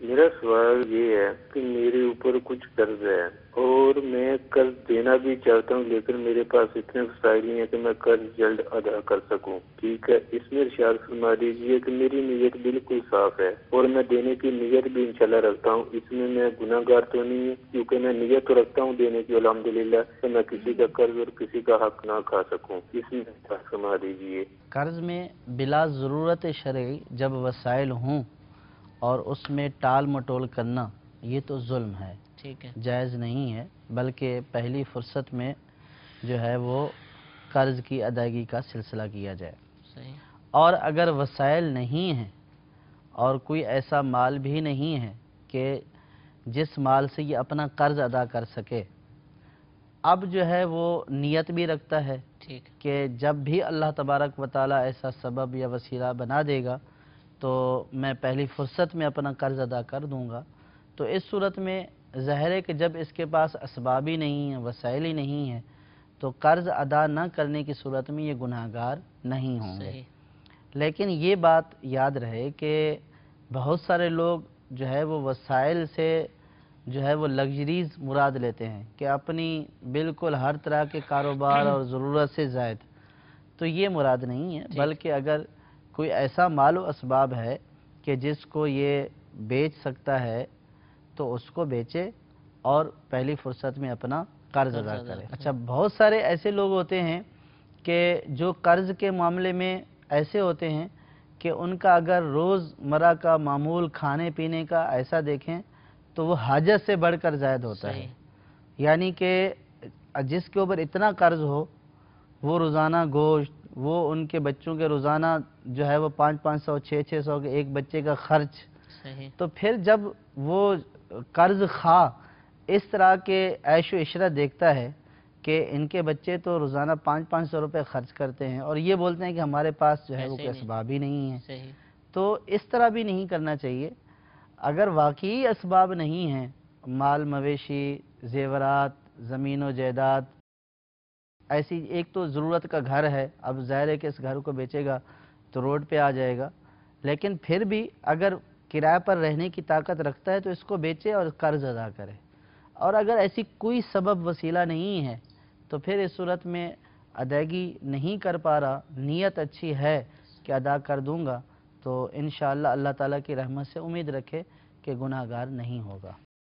میرا سوال یہ ہے کہ میرے اوپر کچھ قرض ہے اور میں قرض دینا بھی چاہتا ہوں، لیکن میرے پاس اتنے وسائل نہیں ہے کہ میں قرض جلد ادا کر سکوں۔ ٹھیک ہے، اس میں ارشاد فرما دیجیے کہ میری نیت بالکل صاف ہے اور میں دینے کی نیت بھی انشاءاللہ رکھتا ہوں۔ اس میں گناہ گار تو نہیں ہوں، کیونکہ میں نیت تو رکھتا ہوں دینے کی الحمدللہ، کہ میں کسی کا قرض اور کسی کا حق نہ کھا سکوں۔ اس میں ارشاد فرما دیجیے۔ قرض میں بلا ضرورت شرعی جب وسائل ہوں اور اس میں ٹال مٹول کرنا یہ تو ظلم ہے، ٹھیک ہے، جائز نہیں ہے، بلکہ پہلی فرصت میں جو ہے وہ قرض کی ادائیگی کا سلسلہ کیا جائے۔ صحیح۔ اور اگر وسائل نہیں ہیں اور کوئی ایسا مال بھی نہیں ہے کہ جس مال سے یہ اپنا قرض ادا کر سکے، اب جو ہے وہ نیت بھی رکھتا ہے ٹھیک، کہ جب بھی اللہ تبارک و تعالیٰ ایسا سبب یا وسیلہ بنا دے گا تو میں پہلی فرصت میں اپنا قرض ادا کر دوں گا، تو اس صورت میں ظاہر ہے کہ جب اس کے پاس اسباب ہی نہیں ہیں، وسائل ہی نہیں ہیں، تو قرض ادا نہ کرنے کی صورت میں یہ گناہ گار نہیں ہوں گے۔ صحیح، لیکن یہ بات یاد رہے کہ بہت سارے لوگ جو ہے وہ وسائل سے جو ہے وہ لگژریز مراد لیتے ہیں کہ اپنی بالکل ہر طرح کے کاروبار اور ضرورت سے زائد، تو یہ مراد نہیں ہے، بلکہ اگر کوئی ایسا مال و اسباب ہے کہ جس کو یہ بیچ سکتا ہے تو اس کو بیچے اور پہلی فرصت میں اپنا قرض ادا کرے۔ اچھا، بہت سارے ایسے لوگ ہوتے ہیں کہ جو قرض کے معاملے میں ایسے ہوتے ہیں کہ ان کا اگر روز مرہ کا معمول کھانے پینے کا ایسا دیکھیں تو وہ حاجت سے بڑھ کر زائد ہوتا ہے، یعنی کہ جس کے اوپر اتنا قرض ہو وہ روزانہ گوشت، وہ ان کے بچوں کے روزانہ جو ہے وہ 500 600 کے ایک بچے کا خرچ، تو پھر جب وہ قرض خواہ اس طرح کے عیش و عشرت دیکھتا ہے کہ ان کے بچے تو روزانہ 500 روپے خرچ کرتے ہیں اور یہ بولتے ہیں کہ ہمارے پاس جو ہے وہ کوئی اسباب ہی نہیں ہے، تو اس طرح بھی نہیں کرنا چاہیے۔ اگر واقعی اسباب نہیں ہیں، مال مویشی، زیورات، زمین و جائیداد، ایسی ایک تو ضرورت کا گھر ہے، اب ظاہر ہے کہ اس گھر کو بیچے گا تو روڈ پہ آ جائے گا، لیکن پھر بھی اگر کرائے پر رہنے کی طاقت رکھتا ہے تو اس کو بیچے اور قرض ادا کرے۔ اور اگر ایسی کوئی سبب وسیلہ نہیں ہے تو پھر اس صورت میں ادائیگی نہیں کر پا رہا، نیت اچھی ہے کہ ادا کر دوں گا، تو انشاءاللہ اللہ تعالیٰ کی رحمت سے امید رکھے کہ گناہ گار نہیں ہوگا۔